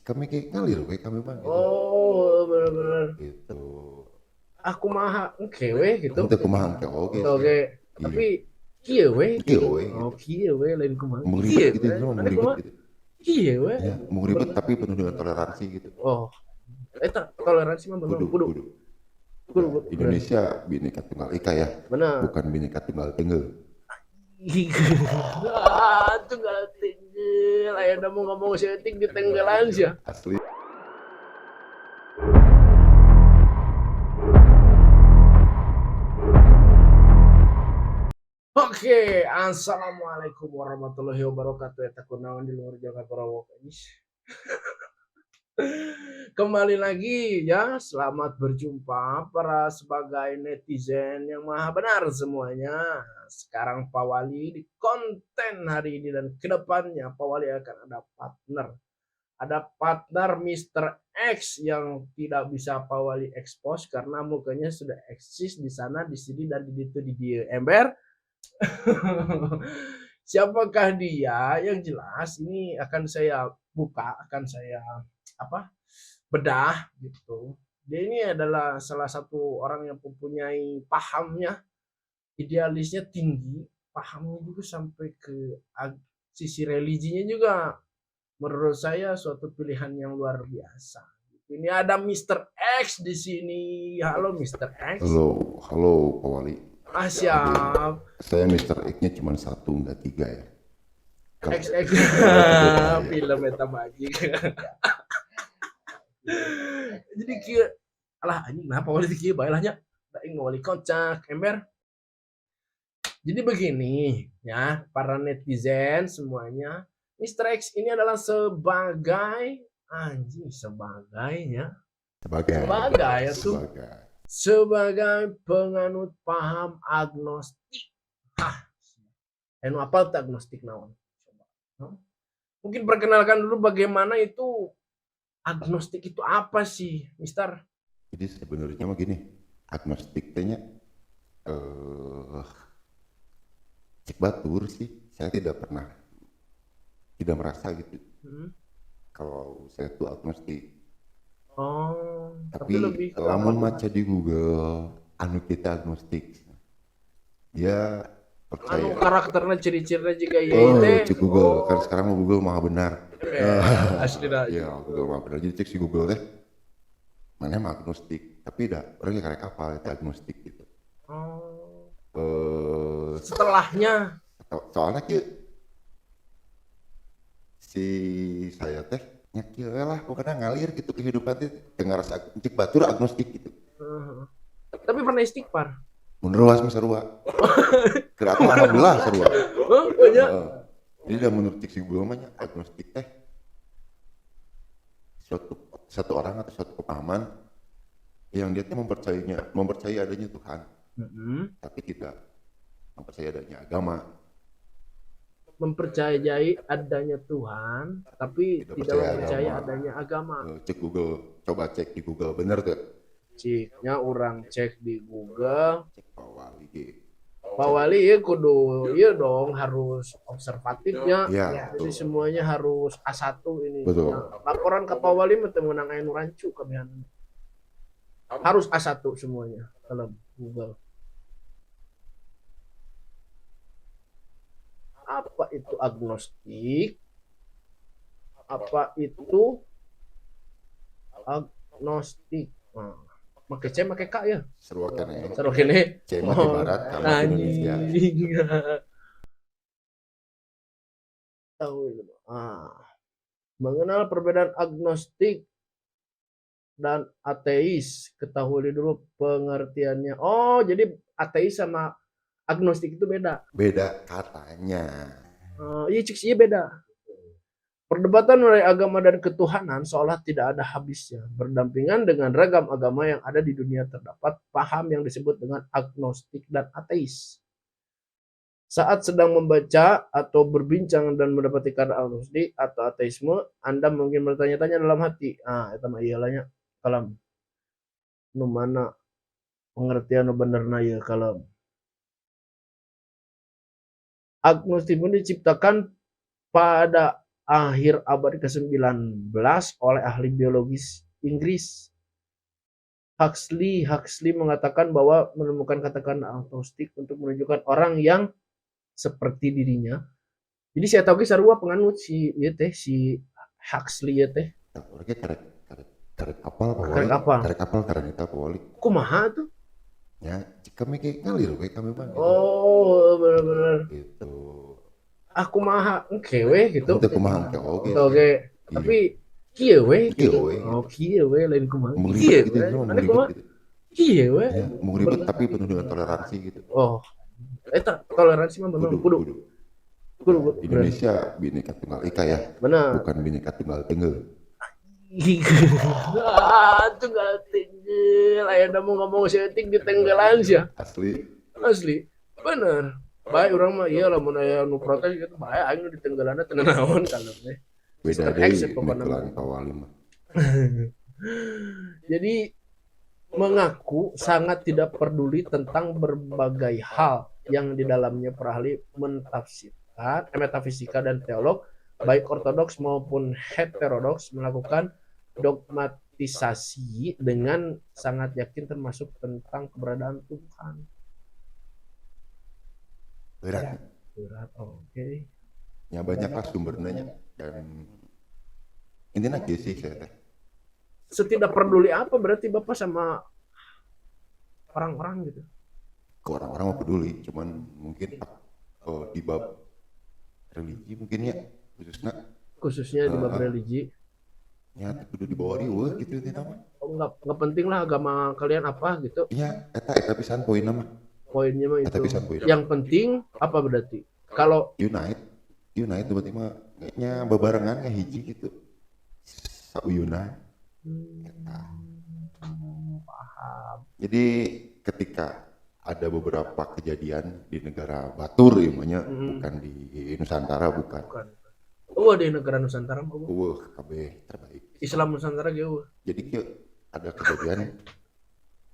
kami kayak ngalir kayak kami bang gitu. Oh, benar-benar. Gitu. Aku mah oke weh gitu. Ente kumaha engke oge sih. Oke, Iya. tapi kieu weh Oke gitu. we Oh, gitu. kieu weh lain kumaha. Mau ribet Kieu gitu weh. itu mah mau Mana ribet kumaha? gitu. Kieu weh. Ya, mau ribet tapi penuh dengan toleransi gitu. Oh, eta toleransi mah bener Kudu, kudu. kudu. Kudu, Ya, kudu bener. Indonesia Bhinneka Tunggal Ika ya, Bener. bukan Bhinneka Tunggal Tengel. Tunggal tinggil. Aya da mau ngomong seutik di tenggelan sih. Asli. Oke, assalamualaikum warahmatullahi wabarakatuh. Eta kunaon di luar Jakarta Parawok. Kembali lagi ya, selamat berjumpa para sebagai netizen yang maha benar semuanya. Sekarang Pak Wali di konten hari ini dan kedepannya Pak Wali akan ada partner. Ada partner Mr. X yang tidak bisa Pak Wali expose karena mukanya sudah eksis di sana, di sini dan di situ di dia ember. Siapakah dia? Yang jelas ini akan saya buka, akan saya apa? Bedah gitu. Dia ini adalah salah satu orang yang mempunyai pahamnya, idealisnya tinggi, pahamnya juga sampai ke sisi religinya juga. Menurut saya suatu pilihan yang luar biasa. Ini ada Mr. X di sini. Halo Mr. X. Halo, halo Pak Wali. Ah Jadi siap. saya Mister X-nya cuma satu nggak tiga ya. Kalau XX kalau tiga bahaya. film eta magic. Jadi kia alah anjing kenapa wali kieu bae lah nya. Aing wali kocak ember. Jadi begini ya, para netizen semuanya, Mr. X ini adalah sebagai anjing sebagai ya. Sebagai, Sebagai ya tuh sebagai. sebagai penganut paham agnostik. Hah, anu apa tuh agnostik naon? Coba. Mungkin perkenalkan dulu bagaimana itu agnostik itu apa sih, Mister? Jadi sebenarnya mah gini, agnostik tehnya eh cek batur sih. Saya tidak merasa gitu. Hmm. Kalau saya tuh agnostik. Oh, tapi Tapi lebih ke apa? lamun maca di Google, anu kita agnostik. Dia Anu percaya. karakternya ciri-cirinya juga iya Oh, teh. cek Google. Kan sekarang mau Google maha benar. Asli dah. Ya, Google maha benar. Jadi cek si Google teh, mana emang agnostik. Tapi dah, orangnya karek kapal itu agnostik gitu. Oh, Eh, setelahnya. soalnya si saya teh nyakil lah pokoknya ngalir gitu kehidupan teh dengar cek batur agnostik gitu. Tapi pernah istighfar. Mun ruas mah sarua. Kira aku alhamdulillah sarua. Oh, banyak. Jadi dah menurut cek si Google mah agnostik teh suatu satu orang atau suatu kepahaman yang dia tuh mempercayai adanya Tuhan, tapi tidak mempercayai adanya agama. Mempercayai adanya Tuhan, tapi tidak mempercayai adanya agama. Cek Google, coba cek di Google bener tuh. Ciknya orang cek di Google. Cek Pak Wali gitu. Pak Wali ya kudu iya dong harus observatifnya. Ya, Jadi semuanya harus A1 ini. Betul. Nah, laporan ke Pak Wali mah teu meunang aya nu rancu kabehan. Harus A1 semuanya dalam Google. Apa itu agnostik? Apa itu agnostik? Nah, make C make K ya. Seru kene. Seru kene. C mah di barat kalau Indonesia. Tahu itu. Mengenal perbedaan agnostik dan ateis. Ketahui dulu pengertiannya. Oh, jadi ateis sama agnostik itu beda. Beda katanya. Iya cik iya beda. Perdebatan mengenai agama dan ketuhanan seolah tidak ada habisnya. Berdampingan dengan ragam agama yang ada di dunia terdapat paham yang disebut dengan agnostik dan ateis. Saat sedang membaca atau berbincang dan mendapati kata agnostik atau ateisme, Anda mungkin bertanya-tanya dalam hati. Itu mah iyalahnya kalam. Nu mana pengertian nu benerna ieu kalam. Agnostik pun diciptakan pada akhir abad ke-19 oleh ahli biologis Inggris Huxley mengatakan bahwa menemukan kata-kata akustik untuk menunjukkan orang yang seperti dirinya. Jadi saya tahu sarua penganut si ieu teh si Huxley teh. Orangnya karek kapal Karek apa? Karek kapal karek kita pawali. Kumaha tuh? Ya, kami kayak ngalir kayak kami bang. Oh, benar-benar. Gitu. Aku maha kewe gitu. Itu kumaha engke oge. Oke. Tapi kieu we gitu. Oh, kieu we lain kumaha. Kieu gitu, mana kumaha? Kieu we. Mau ribet tapi penuh dengan toleransi gitu. Oh. Eta toleransi mah benar kudu. Indonesia Bhinneka Tunggal Ika ya. Benar. Bukan Bhinneka Tunggal Tengel. Tunggal tenggel. Aya mau ngomong setik di tenggelan sih. Asli. Bener. Baik orang mah iya lamun aya nu protes gitu bae aing di tenggelanna teu naon kalau teh. Beda deui pokoknya kawali mah. Jadi mengaku sangat tidak peduli tentang berbagai hal yang di dalamnya para ahli mentafsirkan, metafisika dan teolog baik ortodoks maupun heterodoks melakukan dogmatisasi dengan sangat yakin termasuk tentang keberadaan Tuhan. Berat. Oke. Ya banyaklah sumbernya dan intinya gitu sih saya teh. Setidak peduli apa berarti Bapak sama orang-orang gitu? Ke orang-orang mah peduli, cuman mungkin di bab religi mungkin ya khususnya di bab religi. Ya kudu dibawa riweuh gitu teh mah. Oh, enggak penting lah agama kalian apa gitu. Iya, eta pisan poinna mah. Poinnya mah itu. Yang penting apa berarti? Kalau unite berarti mah kayaknya bebarengan kayak hiji gitu. Sauyuna. Paham. Jadi ketika ada beberapa kejadian di negara Batur ya bukan di Nusantara bukan. Di negara Nusantara mah kabeh terbaik. Islam Nusantara jauh. Jadi ada kejadian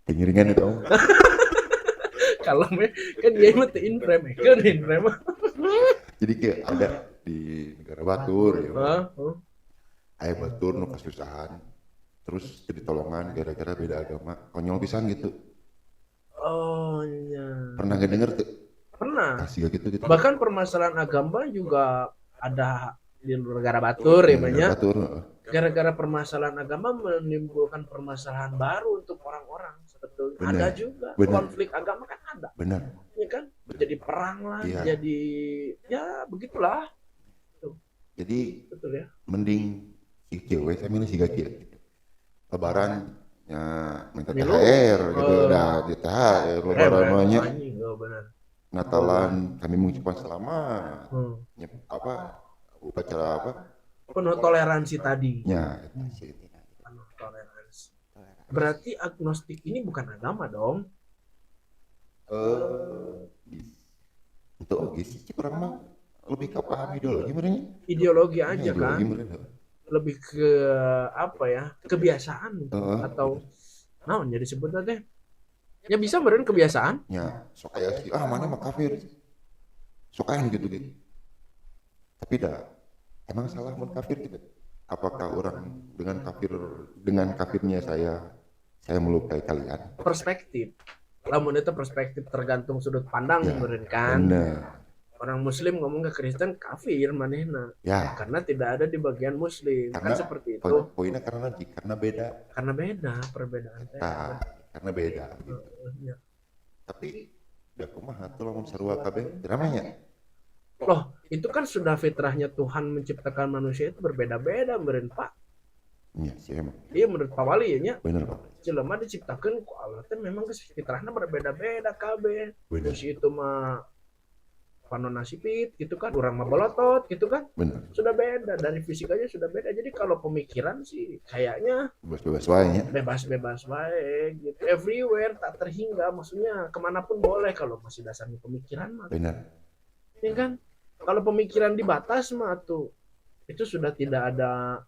pengiringan itu. Kalau kan dia mah teu inframe kan inframe. Jadi kayak ada di negara Batur ya. Aya Batur nu kasusahan. Terus jadi tolongan gara-gara beda agama. Konyol pisan gitu. Oh iya. Pernah gak denger tuh? Pernah. Kasih gitu. Bahkan permasalahan agama juga ada di negara Batur ya banyak. Gara-gara permasalahan agama menimbulkan permasalahan baru untuk orang-orang. Sebetulnya ada juga konflik agama kan ada. Benar. Ya kan? Jadi perang lah, jadi ya begitulah. Jadi betul ya. Mending kieu saya milih siga kieu. Lebaran ya minta THR gitu udah di THR lebaran namanya. Natalan kami mengucapkan selamat. Upacara apa? Penuh toleransi tadi. Ya, penuh toleransi. Berarti agnostik ini bukan agama dong? Untuk sih kurang mah lebih ke paham ideologi merenya. Ideologi aja kan? Lebih ke apa ya? Kebiasaan atau naon jadi sebutnya teh? Ya bisa meren kebiasaan? Ya, sok aya sih mana mah kafir. Sok aya gitu. Tapi dah emang salah mun kafir gitu. Apakah orang dengan kafirnya saya melukai kalian? Perspektif. Lamun itu perspektif tergantung sudut pandang ya, meren kan. Bener. Orang Muslim ngomong ke Kristen kafir manehna. Ya. Karena tidak ada di bagian Muslim. Karena, kan seperti itu. Poinnya karena beda. Karena beda perbedaan. Karena beda gitu. Ya. Tapi udah kumaha tuh lamun sarua kabeh dramanya. Loh, itu kan sudah fitrahnya Tuhan menciptakan manusia itu berbeda-beda meureun Pak. Iya sih emang. Iya menurut Pak Wali ya nya. Bener Pak. Jelema diciptakan ku Allah teh memang fitrahna berbeda-beda kabeh. Terus itu mah panon nasipit gitu kan, orang mah bolotot gitu kan. Bener. Sudah beda dari fisikanya sudah beda. Jadi kalau pemikiran sih kayaknya bebas-bebas wae ya. Bebas-bebas wae gitu. Everywhere tak terhingga, maksudnya kemanapun boleh kalau masih dasarnya pemikiran mah. Bener. Ya kan? Kalau pemikiran dibatas mah tuh itu sudah tidak ada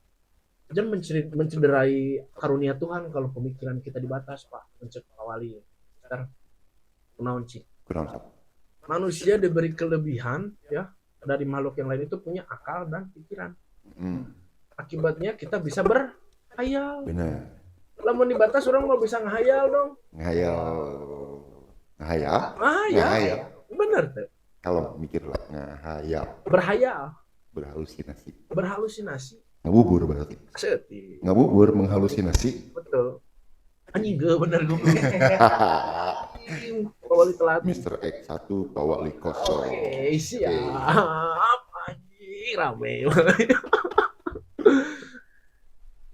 jangan mencederai karunia Tuhan kalau pemikiran kita dibatas Pak. Mencek awali. Sekarang kunaon sih? Manusia diberi kelebihan ya dari makhluk yang lain itu punya akal dan pikiran. Akibatnya kita bisa berhayal. Benar. Lamun dibatas orang mau bisa ngehayal dong. Ngayal. Ngayal. Ngehayal. Bener tuh. Kalau mikir lah ngayal. Berhayal. Berhalusinasi. Ngabubur berarti. Seti. Ngabubur menghalusinasi. Betul. Anjing bener gue. Pawali telat. Mr. X1 Pawali kosong. Oke, siap. Anjing rame.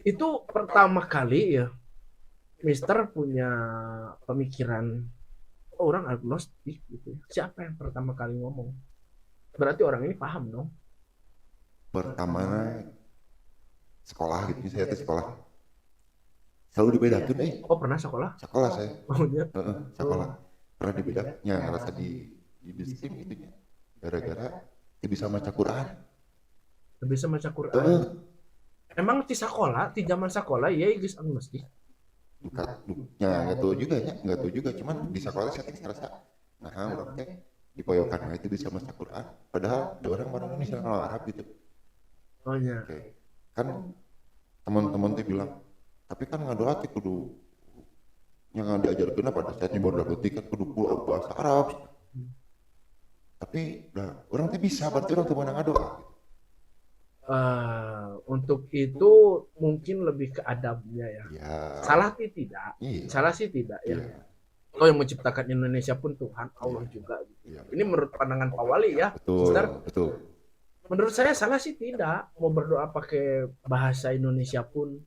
Itu pertama kali ya Mister punya pemikiran orang agnostik gitu. Siapa yang pertama kali ngomong? Berarti orang ini paham dong. Pertama sekolah gitu, saya tuh sekolah. Selalu dibedakan Oh pernah sekolah? Sekolah saya. Oh iya. Sekolah. Pernah dibedakannya ngerasa di diskrim gitu ya. Gara-gara dia bisa baca Quran. Bisa baca Quran. Emang di sekolah, di zaman sekolah ya guys agnostik. Nggak tahu juga, cuman di sekolah saya ngerasa nah orang teh di poyokan itu bisa baca Quran, padahal ada orang Indonesia kalau Arab gitu. Oh iya. Oke. Kan teman-teman tuh bilang, tapi kan ngadoa teh kudu yang diajarkeun pada saat di bodoh kan kudu pulau bahasa Arab. Tapi orang tuh bisa, berarti orang tuh mana ngadoa. Untuk itu mungkin lebih ke adabnya ya. Salah sih tidak. Salah sih tidak ya. Oh yang menciptakan Indonesia pun Tuhan Allah juga. Gitu. Ini menurut pandangan Pak Wali ya. Betul. Menurut saya salah sih tidak. Mau berdoa pakai bahasa Indonesia pun.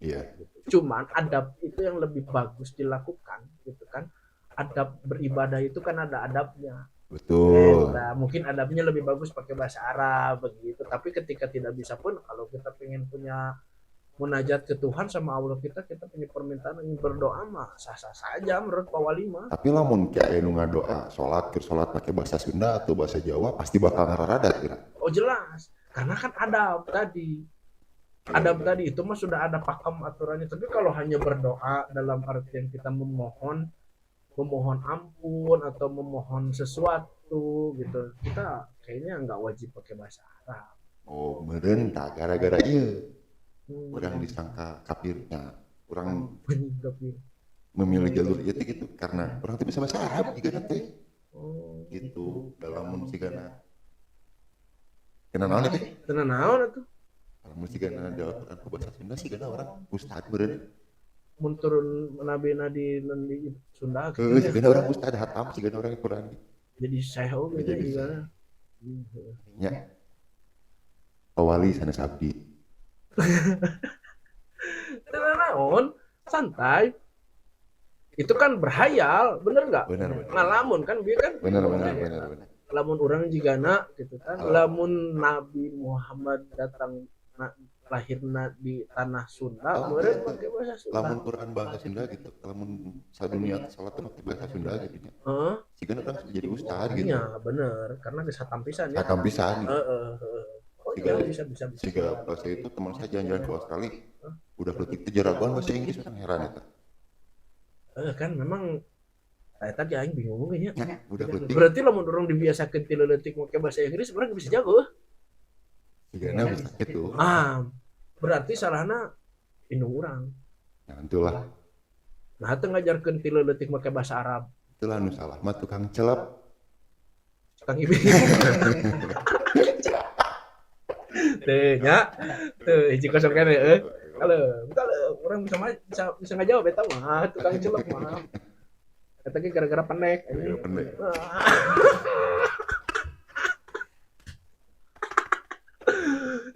Cuman adab itu yang lebih bagus dilakukan, gitu kan. Adab beribadah itu kan ada adabnya. Betul. Nah, mungkin adabnya lebih bagus pakai bahasa Arab begitu. Tapi ketika tidak bisa pun, kalau kita pengen punya munajat ke Tuhan sama Allah kita punya permintaan ingin berdoa mah sah-sah saja menurut Pak Wali mah. Tapi lamun kayak anu ngadoa sholat pakai bahasa Sunda atau bahasa Jawa pasti bakal ngararadat kira. Oh jelas, karena kan adab tadi. Adab tadi itu mah sudah ada pakem aturannya. Tapi kalau hanya berdoa dalam artian kita memohon ampun atau memohon sesuatu gitu, kita kayaknya nggak wajib pakai bahasa Arab. Oh merentah gara-gara iya orang disangka kafirnya, orang memilih jalur itu gitu karena orang itu bisa bahasa Arab juga nanti gitu dalam musikana kenal itu dalam musikana dalam bahasa Sunda sih karena orang ustad beren turun nabi di Sunda gitu. Sebenarnya orang ustad hatam sih kan orang Quran. Jadi saya jadi gimana? Ya. Pawali sana sabdi. Naon santai. Itu kan berhayal, bener nggak? Bener. Ngalamun kan dia kan. Bener. Lamun orang jigana gitu kan. Lamun Nabi Muhammad datang lahirna di tanah Sunda, meureun pakai bahasa Sunda. Lamun Quran bahasa Sunda gitu, lamun sadunia salat pakai bahasa Sunda gitu nya. Sigan orang jadi ustad gitu. Iya, bener, karena bisa tampisan ya. Tampisan. Oh iya, bisa. Siga bahasa itu teman saya jalan-jalan ke Australia. Udah letik jaragoan bahasa Inggris kan heran eta. Kan memang tadi aing bingung nya. Udah letik. Berarti lamun orang dibiasakeun ti leutik make bahasa Inggris, orang bisa jago. Sigana bisa gitu. Berarti salahna indung urang. Nah, itulah. Nah, teu ngajarkeun ti leutik make bahasa Arab. Itulah nu salah mah tukang celep. Tukang ibing. Teu nya. Teu hiji kosong kene Kalau orang bisa ngajawab eta mah tukang celep mah. Eta ge gara-gara pendek.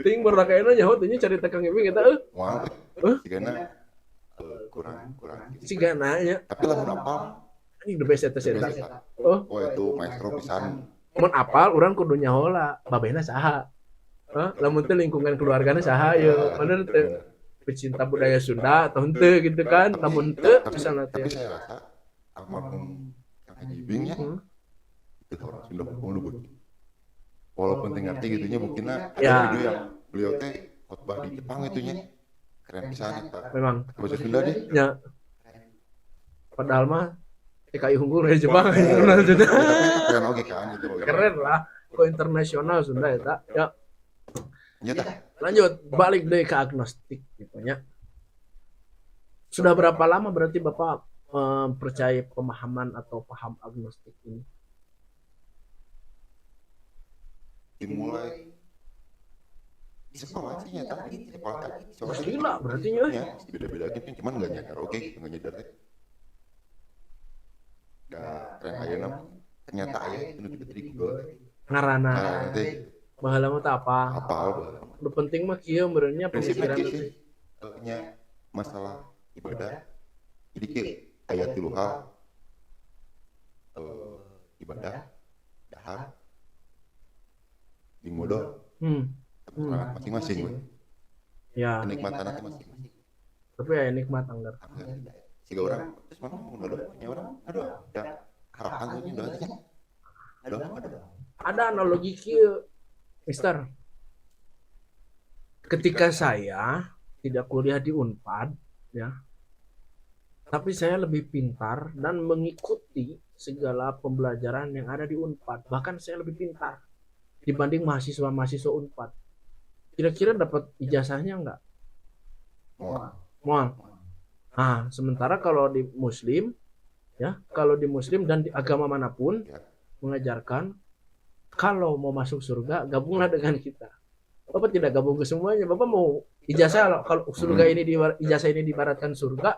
Ting baru kayaknya nyaho tanya cari tekang ibing kita Wah, sigana kurang. Sigana nya. Tapi lamun apal Ini the best eta. Oh itu maestro pisan. Mun apal urang kudu nyaho lah babehna saha. Lamun teh lingkungan keluargana saha ye. Bener teh pecinta budaya Sunda atau henteu gitu kan. Lamun teu misalna teh. Tapi saya rasa almarhum Kang Haji Ibing ya. Itu orang Sunda ngomong walaupun ngerti gitunya mungkin ada video yang beliau teh khotbah di Jepang itunya keren pisan eta. Memang Bahasa Sunda deh. Ya. Padahal mah TKI unggul dari Jepang maksudnya. Keren oke kan itu. Keren lah. Ko internasional Sunda eta. Ya. Nyata. Lanjut, balik deh ke agnostik gitu ya. Sudah berapa lama berarti Bapak percaya pemahaman atau paham agnostik ini? Dimulai di sekolah sih nyata di sekolah tadi sekolah tadi Gila berarti ya. ya beda-bedain kan cuman nggak nyadar oke nggak nyadar teh nggak keren aja namanya ternyata ayah itu nutup di Google Ngarana. nah nanti Bahala mah teu apa. apal bah. Nu penting mah kieu meureunnya Prinsipnya pemikiran kieu itu. sih nya masalah ibadah jadi kieu ayat 3 hal ibadah dahar di modal keterangan masing-masing we. Ya, Kenikmatan nanti masing-masing tapi ya nikmat anggar. tiga orang terus mana mau doanya orang aduh ya harapan tuh doa aja ada Ada analogi kieu, Mister. Ketika saya tidak kuliah di Unpad, ya, tapi saya lebih pintar dan mengikuti segala pembelajaran yang ada di Unpad. Bahkan saya lebih pintar dibanding mahasiswa-mahasiswa Unpad. Kira-kira dapat ijazahnya enggak? Mual. Nah, sementara kalau di Muslim, ya, kalau di Muslim dan di agama manapun mengajarkan kalau mau masuk surga gabunglah dengan kita. Bapak tidak gabung ke semuanya. Bapak mau ijazah kalau surga ini ijazah ini diibaratkan surga.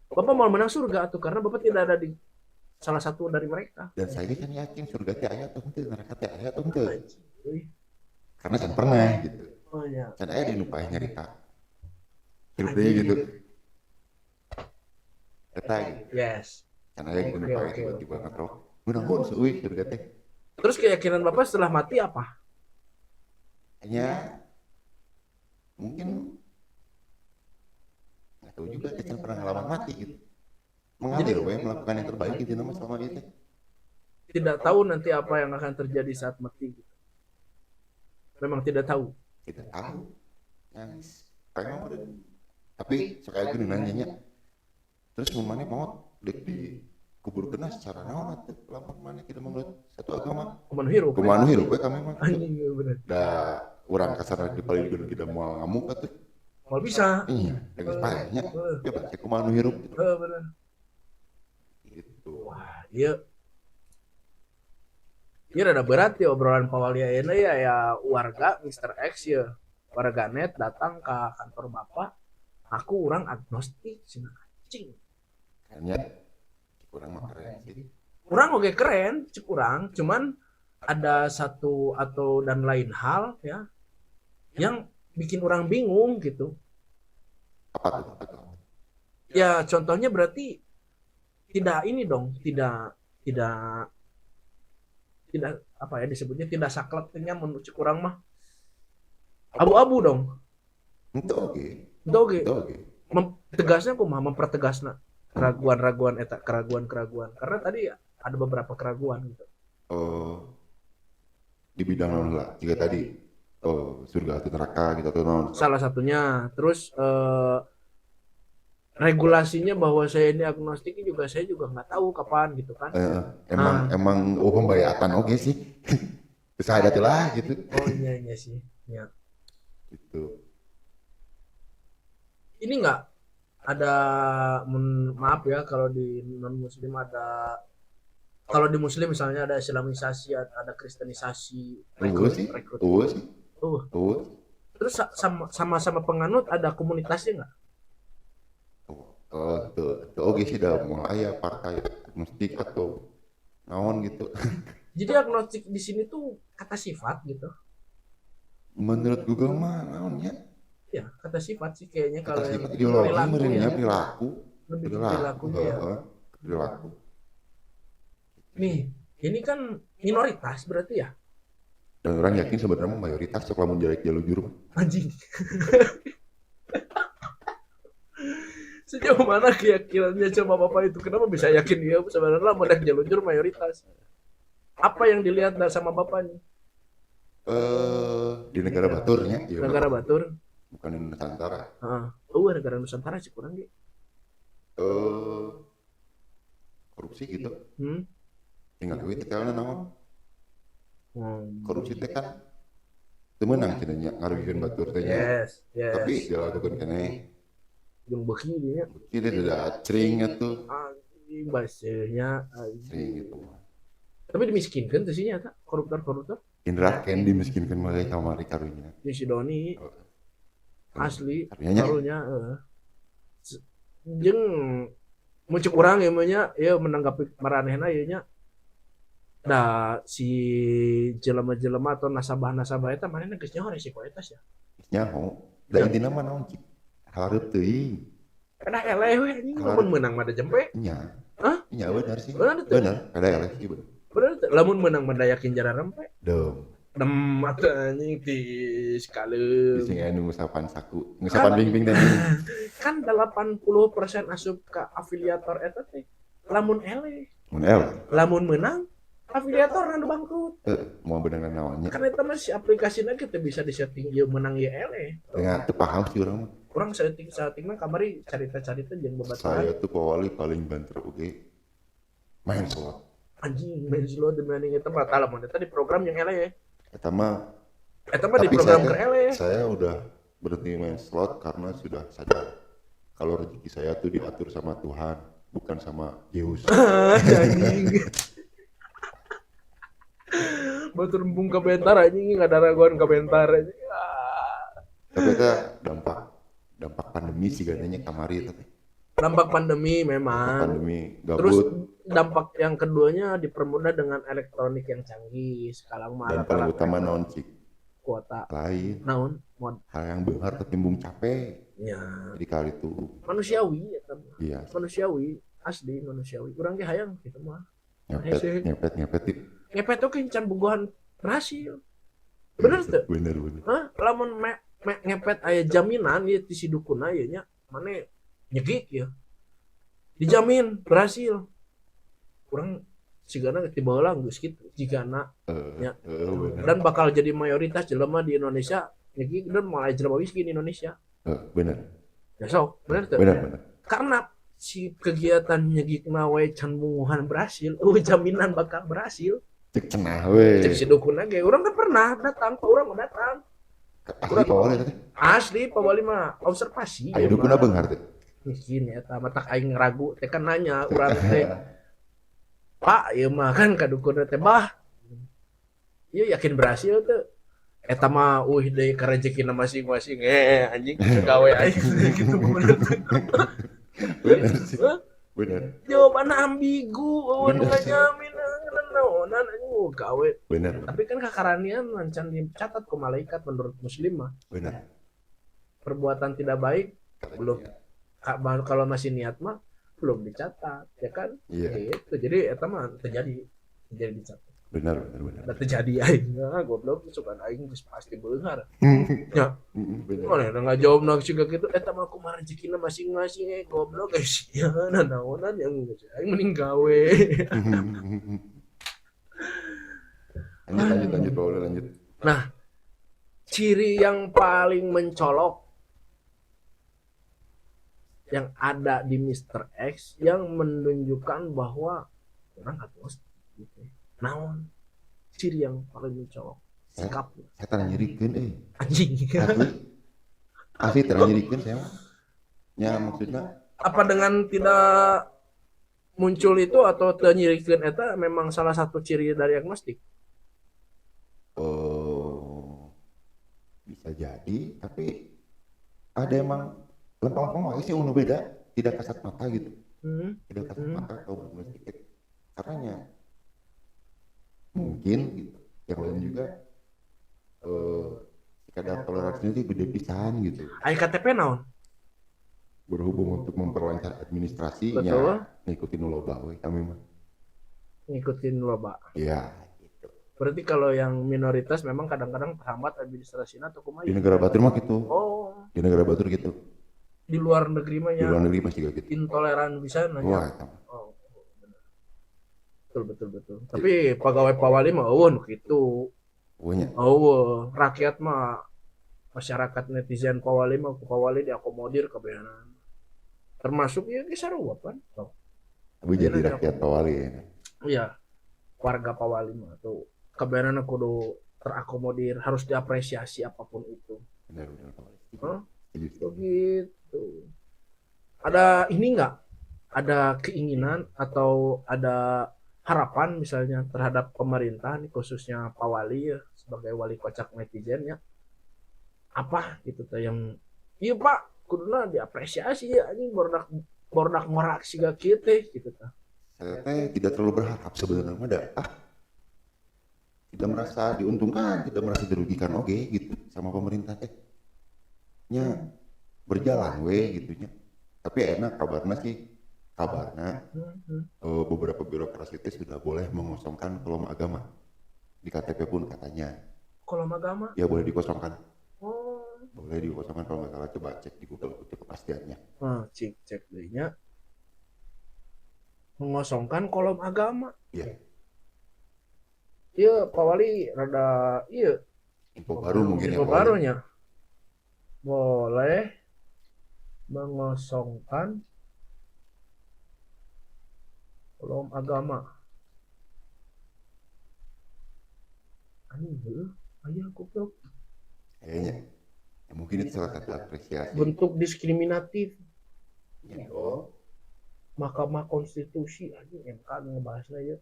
Bapak mau menang surga tuh karena Bapak tidak ada di salah satu dari mereka. Dan saya kan yakin surga teh aya atau henteu neraka teh aya atau henteu. Karena kan pernah gitu. Oh iya. Dan aya di nu paeh nyarita. Hirup deui gitu. Eta gitu. Yes. Kan aya di nu paeh tiba-tiba ngetrok. Mudah-mudahan seuih surga teh. Terus keyakinan Bapak setelah mati apa? Hanya mungkin nggak tahu juga kita pernah ngalaman mati gitu mengalir we melakukan yang terbaik gitu nama selama itu Tidak tahu nanti apa yang akan terjadi saat mati. Memang tidak tahu. tidak tahu yang pengen udah tapi sekali lagi nanya terus mana mau di kubur kena secara naon atuh lamun mana kita menurut satu agama Kuman hirup. kumaha nu hirup we kami mah Anjing bener. da urang kasar di paling gede kita mau ngamuk atuh Mal bisa. iya geus paehnya ya baca kumaha nu hirup gitu Bener. gitu Wah, iya. Ini rada berat ya obrolan Pawalia ini ya warga Mr. X ya. Warganet datang ke kantor Bapak. Aku orang agnostik cina anjing. kayaknya kurang mah keren sih Orang oke keren, cek orang, cuman ada satu atau dan lain hal ya yang bikin orang bingung gitu. apa tuh Ya contohnya berarti tidak ini dong, tidak apa ya disebutnya tidak sakleknya menurut cek orang mah abu-abu dong. itu oke Itu oke. itu oke Tegasnya kumaha mempertegasna keraguan-raguan eta keraguan-keraguan karena tadi ada beberapa keraguan gitu. Di bidang non lah jika tadi surga atau neraka gitu atau non Salah satunya terus regulasinya bahwa saya ini agnostik juga saya juga nggak tahu kapan gitu kan. emang pembayatan oke sih bisa ada tuh lah gitu Oh iya sih ya. gitu Ini nggak ada maaf ya kalau di non muslim ada kalau di muslim misalnya ada islamisasi ada kristenisasi sih rekrut sih terus sama penganut ada komunitasnya nggak? tuh oke sih dah mulai ya partai agnostik atau naon gitu Jadi agnostik di sini tuh kata sifat gitu. menurut Google mah naonnya Ya kata sifat sih kayaknya kata kalau sifat ideologi merenya perilaku lebih perilakunya ya. perilaku Nih ini kan minoritas berarti ya. dan orang yakin sebenarnya mayoritas cok lamun jalur juru Anjing. Sejauh mana keyakinannya coba Bapak itu? Kenapa bisa yakin dia sebenarnya modal jalur mayoritas? Apa yang dilihat sama Bapak nih? di negara baturnya ya, Negara Batur. bukan di Nusantara Negara Nusantara sih kurang gitu. Korupsi gitu Hmm? tinggal duit tekalna naon korupsi teh kan teu meunang cenah nya ngarugikeun batur teh nya. Yes, yes. Tapi dilakukeun keneh. Yang beki dia. Kita ada cering atuh. Anjing bahasanya Cering anjing. gitu. Tapi dimiskinkan tuh sih nyata koruptor Indra Ken dimiskinkan mulai kamari karunya. di si Doni asli Karunya karunya jeung muncul kurang ya mah nya ya menanggapi maranehna ieu nya da si jelema-jelema atau nasabah-nasabah eta manehna geus nyaho resiko eta sia. Nyaho. Da intina mah naon cik? Hareup teuing. Kada eleh we anjing lamun meunang mah da jempe. Nya. Hah? Nya benar sih. Bener teu? Benar. Kada eleh sih bener. Bener teu? Lamun meunang mah da yakin jara rempe. Dong. Dem atuh anjing ti sekali. Sing anu ngusapan saku, ngusapan bing-bing tadi. Kan 80% asup ka afiliator eta teh lamun eleh. Mun eleh. Lamun meunang afiliator anu bangkrut. Mau beneran naonnya. Kan eta mah si aplikasina kita bisa disetting ieu menang ieu eleh. Dengan teu paham sih urang mah. Kurang setting mah kamari carita-carita jeung babaturan. Saya tuh pawali paling banter oge main slot. Anjing main slow demi eta mah tah lamun eta di program yang eleh. Eta mah Eta mah di tapi program ke eleh. saya udah berhenti main slot karena sudah sadar kalau rezeki saya tuh diatur sama Tuhan, bukan sama Zeus. Anjing. Batur embung ka bentar anjing enggak ada raguan ka bentar anjing. Tapi itu dampak pandemi sih katanya kamari tapi Dampak pandemi memang. pandemi Terus gabut dampak yang keduanya dipermudah dengan elektronik yang canggih. Sekarang mah dan paling utama naon cik kuota lain naon mod hal yang benar tapi embung capek ya jadi kali itu manusiawi eta mah. iya Manusiawi asli manusiawi. Urang ge hayang kitu mah. Hese. ngepet Ngepet tuh kencan bogohan berhasil. Bener tuh? bener Hah? Lamun ngepet aya jaminan ieu ti si dukun aya nya mane nyegik ya. Dijamin berhasil. Kurang sigana tiba heula geus kitu jigana nya. bener Dan bakal jadi mayoritas jelema di Indonesia nyegik dan mulai jelema miskin di Indonesia. bener Ya sok, bener tuh? bener Karena si kegiatan nyegik we can bunguhan berhasil, jaminan bakal berhasil. cek cenah we Cek si dukun ge, urang kan pernah datang, urang mah datang. asli pawali tadi Asli pawali mah observasi. ayo dukun beunghar teh Miskin eta mah tak aing ragu teh kan nanya urang teh. Pak, ieu mah kan ka dukun teh bah. Ieu yakin berhasil teh. Eta mah deui ka rezekina masing-masing. Anjing gawe aing gitu bener. bener sih Hah? bener Jawaban ambigu, Bener nu sih. ngajamin naonan anjing gawe. bener Tapi kan kakaranian mancan dicatat ku malaikat menurut muslim mah. bener Perbuatan tidak baik belum kalau masih niat mah belum dicatat ya kan. iya Gitu. Jadi eta mah terjadi dicatat. bener Da terjadi aing goblok suka aing geus pasti beunghar. Ya, bener mana ngajawab nak siga kitu eta mah kumaha rezekina masing-masing goblok guys. Ya naonan yang aing mending gawe. lanjut boleh lanjut Nah, ciri yang paling mencolok yang ada di Mr. X yang menunjukkan bahwa orang agnostik gitu. Naon ciri yang paling mencolok sikapnya saya tak nyerikeun anjing. asli tak nyerikeun saya mah nya maksudnya Apa dengan tidak muncul itu atau ternyirikeun eta memang salah satu ciri dari agnostik? bisa jadi tapi ada emang lempeng-lempeng sih unu beda tidak kasat mata gitu tidak kasat mata atau sedikit karena mungkin gitu yang lain juga kadar toleransinya sih gede pisan gitu Aya KTP naon? berhubung untuk memperlancar administrasinya Betul. ngikutin loba we kami mah Ngikutin loba. iya Berarti kalau yang minoritas memang kadang-kadang terhambat administrasinya atau kumaha? di negara batur mah gitu Oh, di negara batur gitu di luar negeri mah di ya luar negeri masih gak gitu intoleran bisa wah nanya. eta mah. Oh, betul. Tapi pegawai pawali mah eueuh gitu. pokoknya Rakyat mah masyarakat netizen pawali mah ku pawali diakomodir kabehanana. Termasuk ya ge sarua kan. Oh. tapi jadi rakyat pawali ya. Iya. Warga pawali mah tuh kabehanana kudu terakomodir, harus diapresiasi apapun itu. Benar benar Pak Wali. Hah? Setuju, setuju. Begitu. Ada ini nggak? Ada keinginan atau ada harapan misalnya terhadap pemerintah nih, khususnya Pak Wali ya, sebagai wali kocak netizen ya, apa gitu tuh yang iya Pak kuduna diapresiasi ya, ini bordak bordak ngorak siga kita gitu tuh. Saya teh tidak terlalu berharap sebenarnya ada tidak merasa diuntungkan, tidak merasa dirugikan oke gitu sama pemerintah teh. Nya berjalan we gitunya. Tapi enak kabarnya beberapa birokrasi itu sudah boleh mengosongkan kolom agama di KTP pun katanya. Kolom agama? Ya boleh dikosongkan. Oh. Boleh dikosongkan kalau nggak salah, coba cek di Google itu kepastiannya. Cek dehnya mengosongkan kolom agama. Iya. Iya Pak Wali rada iya Info baru mungkin ya. info barunya. Boleh mengosongkan kolom agama. Anjir, ayah goblok. Kayaknya. Ya, mungkin itu salah satu apresiasi. Bentuk diskriminatif. Ya, oh. Mahkamah Konstitusi anjing MK ngebahasnya ya.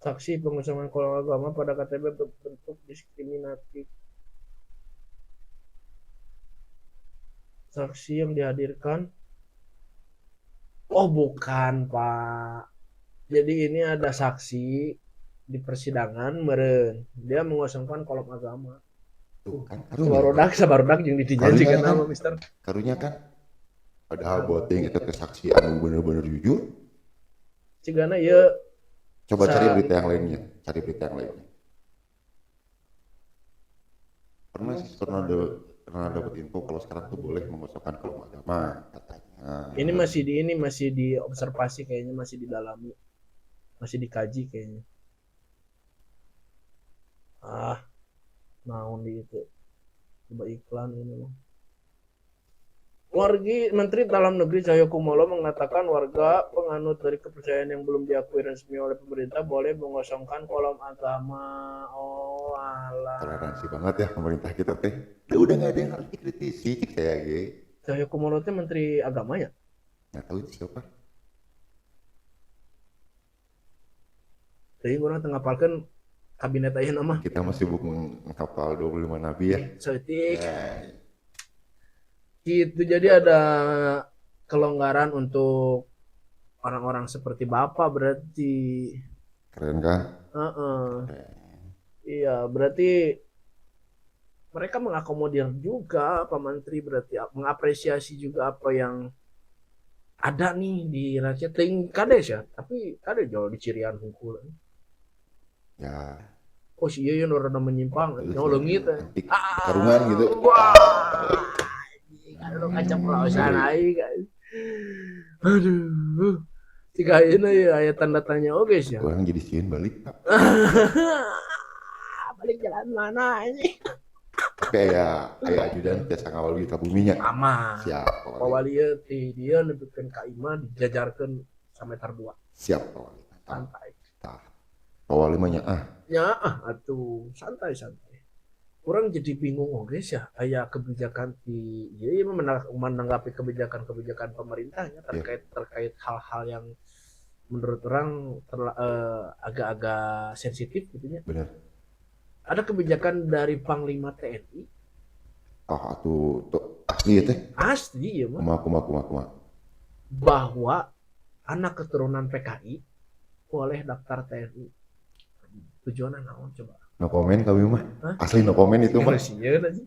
Saksi pengosongan kolom agama pada KTP bentuk diskriminatif. Saksi yang dihadirkan. Oh bukan Pak. Jadi ini ada saksi di persidangan meren. Dia mengosongkan kolom agama. Tuh kan Sabarudak yang didinya juga kan? nama Mister. Karunya kan padahal voting itu kesaksian bener-bener jujur. Cigana ya. Coba cari berita yang lainnya. Pernah dapat info kalau sekarang tuh boleh mengosongkan kolom agama katanya. Ini masih diobservasi kayaknya, masih didalami. Masih dikaji kayaknya. Naon di itu. Coba iklan ini loh. Menteri Dalam Negeri Cahyokumolo mengatakan warga penganut dari kepercayaan yang belum diakui resmi oleh pemerintah boleh mengosongkan kolom agama. Oh alah. Toleransi banget ya pemerintah kita teh. Udah nggak ada yang harus dikritisi cik saya ge. Cahyokumolo teh Menteri Agama ya? Nggak tahu itu siapa. Jadi orang tengah palkan kabinet aja nama. Kita masih sibuk menghafal 25 nabi ya. Setik. Gitu, jadi ada kelonggaran untuk orang-orang seperti Bapak berarti. Keren kan? Iya, berarti mereka mengakomodir juga Pak Menteri, berarti mengapresiasi juga apa yang ada nih di rakyat. Ting kades ya, tapi kades jauh di cirian hungkul. Ya. Oh sih iya rada menyimpang, nyolongit. Karungan gitu. Wah. Aduh kacang pelausan aja guys. Aduh. Tiga ini ya ayat tanda tanya oke sih ya. Orang jadi sieun balik. Balik jalan mana ini? Tapi aya ajudan jasa ngawal di kabuminya. Aman. Siap. Pak Wali dia nebutkeun ka imah dijajarkeun sameter 2. Siap Pak Wali. Santai. Tah. Pak Wali mah nya Ya atuh santai. Orang jadi bingung guys ya, kayak kebijakan menanggapi kebijakan pemerintahnya terkait hal-hal yang menurut orang agak-agak sensitif gitu ya. Benar. Ada kebijakan dari Panglima TNI. Tuh asli ya teh. Asli ya mah. Kumaha. Bahwa anak keturunan PKI boleh daftar TNI. Tujuannya naon coba? No komen kami mah. Asli no komen itu mah.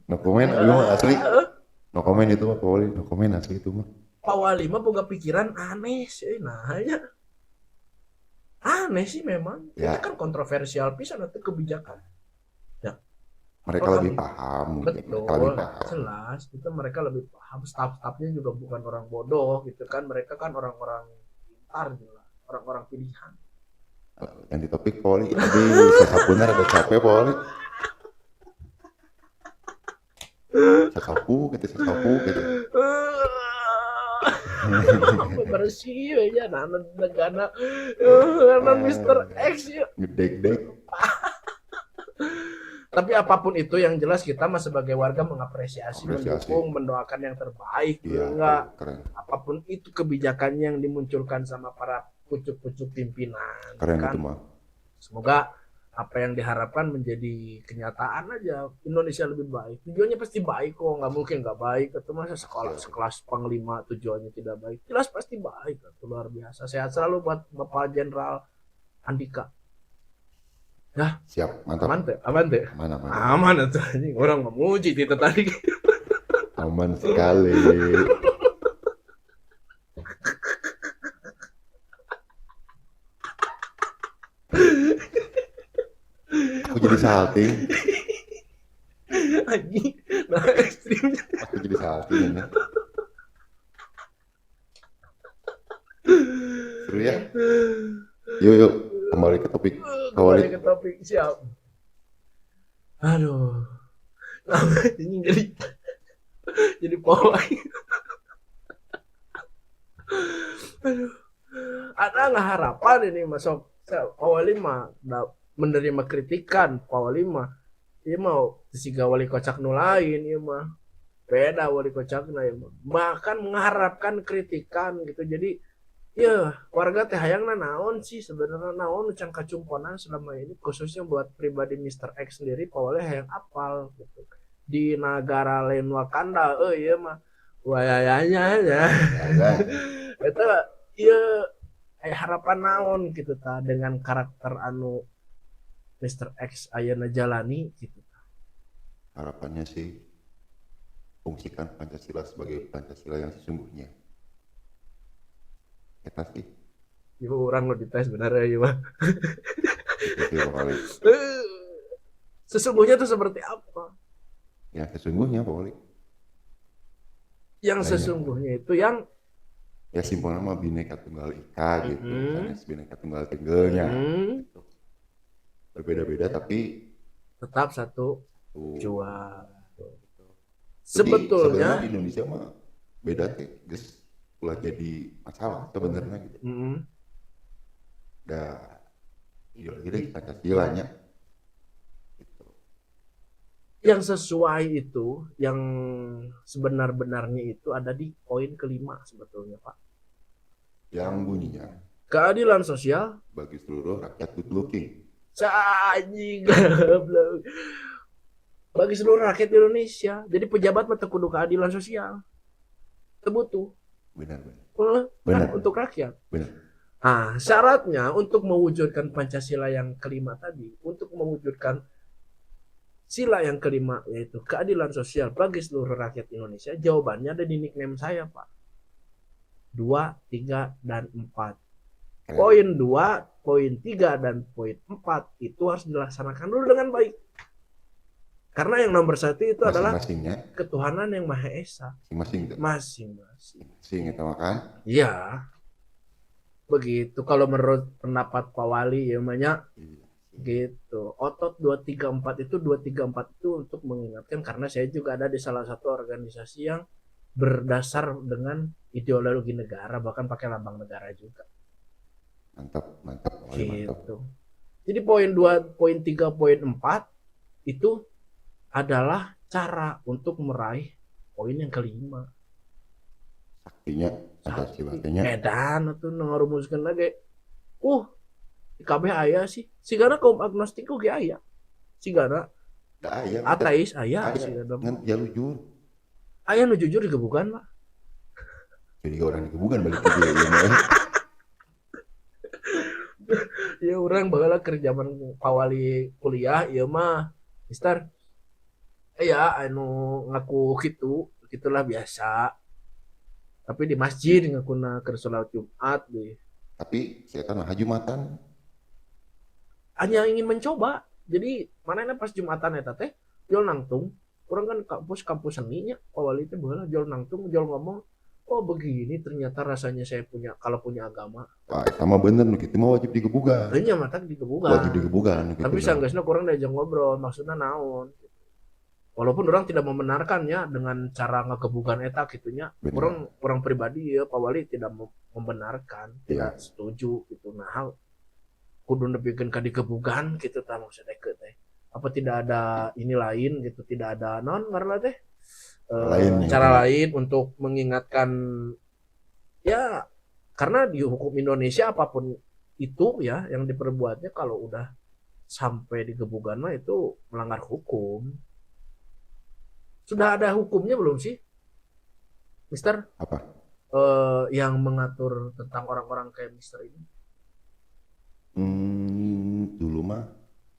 No komen kami mah asli. No komen itu mah Pak Wali, no komen asli itu mah. Pak Wali mah boga pikiran aneh sih, nah ya. Aneh sih memang. Ya. Itu kan kontroversial pisan itu kebijakan. Ya. Mereka lebih paham. Betul. Mereka lebih paham. Jelas, itu mereka lebih paham. Staff-staffnya juga bukan orang bodoh gitu kan. Mereka kan orang-orang pintar gitu lah. Orang-orang pilihan. Yang di topik Pak Wali, tadi sesapunya ada capek Pak Wali. Sesapu gitu. Bersih aja negara Mister X ya. Ngedek-dek. Tapi apapun itu yang jelas kita mah sebagai warga mengapresiasi, Apresiasi. mendukung, mendoakan yang terbaik. Iya, Enggak keren. apapun itu kebijakannya yang dimunculkan sama para pucuk-pucuk pimpinan. Keren Kan itu mah. semoga apa yang diharapkan menjadi kenyataan aja. Indonesia lebih baik. Tujuannya pasti baik kok, nggak mungkin nggak baik. Itu masa sekolah sekelas panglima tujuannya tidak baik. Jelas pasti baik. Itu luar biasa. Sehat selalu buat Bapak Jenderal Andika. Ya, Siap, mantap. aman tuh, aman tuh. Aman, aman. Aman itu anjing. Orang memuji itu tadi. Aman sekali. Aku jadi salting. Anjing. Nah, ekstrimnya. Aku jadi salting ini. Seru ya? Yuk, yuk. Kembali ke topik. Kembali ke topik, siap. Aduh. Ini jadi pawai. Aduh. Ada nggak harapan ini masuk Pawali mah menerima kritikan Pawali mah dia mau siga wali kocak nu lain ieu mah beda wali kocakna ieu mah bahkan mengharapkan kritikan gitu. Jadi ya warga teh hayangna naon sih sebenarnya, naon can kacumponan selama ini khususnya buat pribadi Mr. X sendiri. Pawali hayang apal gitu di negara lain Wakanda ieu mah wayanya ya eta ieu harapan naon gitu ta dengan karakter anu Mr. X ayeuna jalani gitu. Harapannya sih fungsikan Pancasila sebagai Pancasila yang sesungguhnya. Kita sih. Ibu orang lo dites benar ya mah. Itu Pawali. Sesungguhnya itu seperti apa? Yang sesungguhnya Pawali. Yang sesungguhnya itu yang Ya simpelnya mah Bhinneka Tunggal Ika gitu. Sanes Bhinneka Tunggal Tenggelnya. Gitu. Berbeda-beda tapi tetap satu tuh. jua. Sebetulnya Sebetulnya di Indonesia mah beda teh geus ulah jadi masalah sebenarnya gitu. Da ideologi Pancasila-nya gitu. Yang sesuai itu, yang sebenar-benarnya itu ada di poin kelima sebetulnya Pak. Yang bunyinya Keadilan sosial bagi seluruh rakyat good looking. anjing goblok. Bagi seluruh rakyat Indonesia. Jadi pejabat mah teu kudu keadilan sosial. Teu butuh. Benar. Kan untuk rakyat. Benar. Nah, syaratnya untuk mewujudkan Pancasila yang kelima tadi, untuk mewujudkan sila yang kelima yaitu keadilan sosial bagi seluruh rakyat Indonesia, jawabannya ada di nickname saya Pak. 2, 3, dan 4. Poin 2, poin 3, dan poin 4 itu harus dilaksanakan dulu dengan baik. Karena yang nomor 1 itu adalah ketuhanan yang Maha Esa. Masing-masing. Itu kan? Iya. Begitu kalau menurut pendapat Pak Wali ya namanya. Gitu. Otot 234 itu 234 itu untuk mengingatkan karena saya juga ada di salah satu organisasi yang berdasar dengan ideologi negara, bahkan pakai lambang negara juga. Mantap. Gitu. Jadi poin 2, poin 3, poin 4 itu adalah cara untuk meraih poin yang kelima. Saktinya Pancasila-nya. Edan atuh ngarumuskeun lagi. Kabeh aya sih. Sigana kaum agnostik oge aya. Sigana ateis aya sigana. Ngan ya jujur. Aya nu jujur digebukan, Pak. Jadi orang digebukan balik ke dia. Ya urang baheula keur zaman Pawali kuliah ieu mah Mister. Ya anu ngaku kitu, gitulah biasa. Tapi di masjid ngakuna keur salat Jumat deh. Tapi saya kan Jumatan. Hanya ingin mencoba. Jadi manehna pas Jumatan eta teh jual nangtung. Orang kan kampus seninya Pawali teh baheula jual nangtung, jual ngomong, "Oh, begini ternyata rasanya saya kalau punya agama." Wah, sama bener gitu mah wajib digebugan. Nya mata digebugan. Wajib digebugan gitu. Tapi sanggeusna kurang diajak ngobrol, maksudnya naon. Walaupun orang tidak membenarkannya dengan cara ngegebugan eta gitunya. Orang pribadi ya Pak Wali tidak membenarkan, tidak setuju gitu. Nah, kudu nepikeun ka digebugan gitu tah maksudnya teh. Apa tidak ada ini lain gitu, tidak ada non karena teh Lain ya, cara gitu. lain untuk mengingatkan ya, karena di hukum Indonesia apapun itu ya yang diperbuatnya kalau udah sampai di gebukan mah itu melanggar hukum. Sudah ada hukumnya belum sih, Mister? Apa? Yang mengatur tentang orang-orang kayak Mister ini?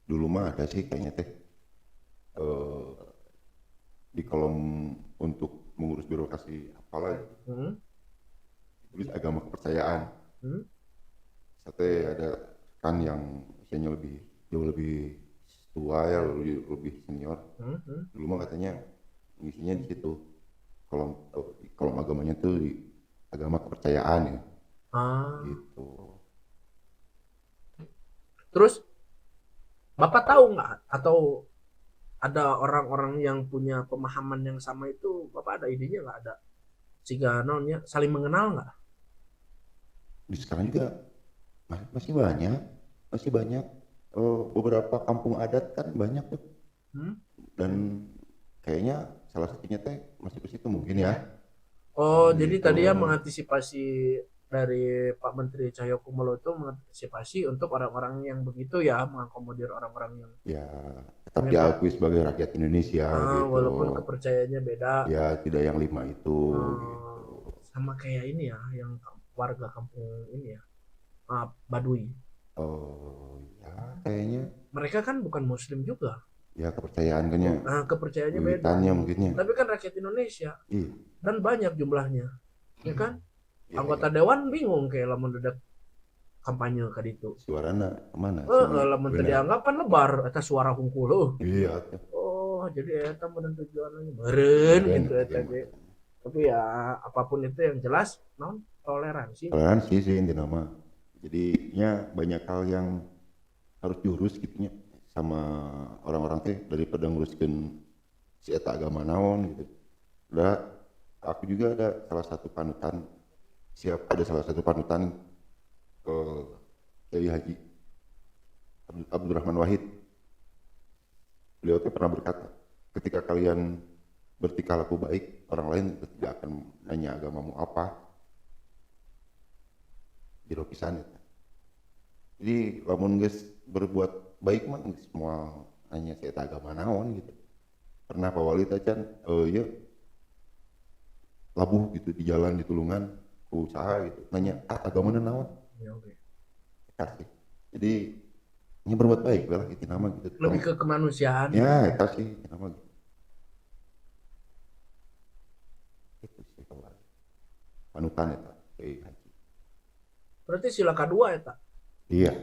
Dulu mah ada sih kayaknya teh, eh, di kolom untuk mengurus birokrasi apalah Hmm? tulis agama kepercayaan. Hmm? Sate ada kan yang usianya jauh lebih tua ya, lebih senior. Hmm? Hmm? Dulu mah katanya ngisinya di situ kolom agamanya tuh di agama kepercayaan ya Ah, gitu. terus Bapak tahu nggak atau ada orang-orang yang punya pemahaman yang sama itu? Bapak ada idenya nggak, ada sehingga nonnya saling mengenal nggak? Di sekarang juga masih banyak, masih banyak. Beberapa kampung adat kan banyak tuh, Hmm? dan kayaknya salah satunya teh masih ke situ mungkin ya Oh, jadi gitu. tadi ya mengantisipasi dari Pak Menteri Cahyokumolo itu mengantisipasi untuk orang-orang yang begitu ya, mengakomodir orang-orang yang Ya tetap ya kan, diakui sebagai rakyat Indonesia gitu, walaupun kepercayaannya beda, ya tidak yang lima itu gitu. sama kayak ini ya, yang warga kampung ini ya, Baduy. Oh ya kayaknya Mereka kan bukan Muslim juga, ya kepercayaan kan ya, kepercayaannya beda. wiwitannya mungkinnya. Tapi kan rakyat Indonesia Ih, dan banyak jumlahnya, ya kan? ya, Anggota ya. dewan bingung kayak lamun mendadak kampanye ka itu. Suarana kemana sini Lamun tadi benar. anggap kan lebar eta suara hungkul. Iya Oh, jadi eta meureun tujuannya meureun keren gitu eta ge. Tapi ya apapun itu yang jelas non toleransi. toleransi sih inti nama. Jadinya banyak hal yang harus diurus gitunya sama orang-orang teh daripada nguruskan si eta agama naon gitu. Udah, aku juga ada salah satu panutan, ada salah satu panutan ke Kiai Haji Abdurrahman Wahid. Beliau tuh pernah berkata, ketika kalian bertingkah laku baik, orang lain tidak akan nanya agamamu apa, jero pisan eta. Jadi lamun geus berbuat baik mah geus semua nanya si eta agama naon gitu. Pernah Pak Wali tacan, ya labuh gitu di jalan di Tulungan, usaha gitu, nanya agama naon, Ya, oke. kasih. Jadi ini berbuat baik lah itu nama gitu. Lebih ke kemanusiaan. Ya itu sih nama gitu. Itu sih kalau panutan itu Kiai Haji. Berarti sila kedua eta. Iya,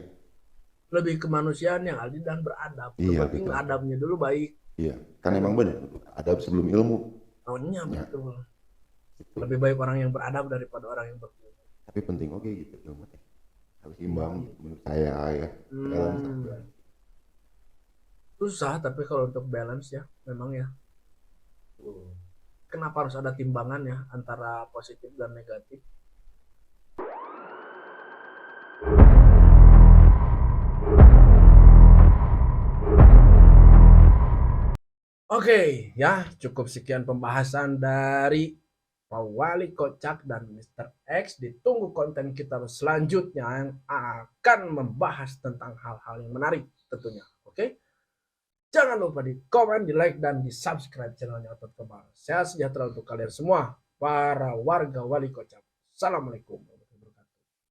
Lebih kemanusiaan yang adil dan beradab. iya Penting betul. adabnya dulu baik. Iya, kan emang benar. Adab sebelum ilmu. Tahunnya Ya, betul. gitu. Lebih baik orang yang beradab daripada orang yang berilmu. Tapi penting oke gitu ilmu teh. Harus imbang menurut saya ya. Dalam satuan. Susah tapi kalau untuk balance ya memang ya. Kenapa harus ada timbangan ya antara positif dan negatif? Oke, ya cukup sekian pembahasan dari Pak Wali Kocak dan Mr. X. Ditunggu konten kita selanjutnya yang akan membahas tentang hal-hal yang menarik tentunya. Oke, jangan lupa di komen, di like, dan di subscribe channelnya Otot Kebal. Sehat sejahtera untuk kalian semua, para warga Wali Kocak. Assalamualaikum.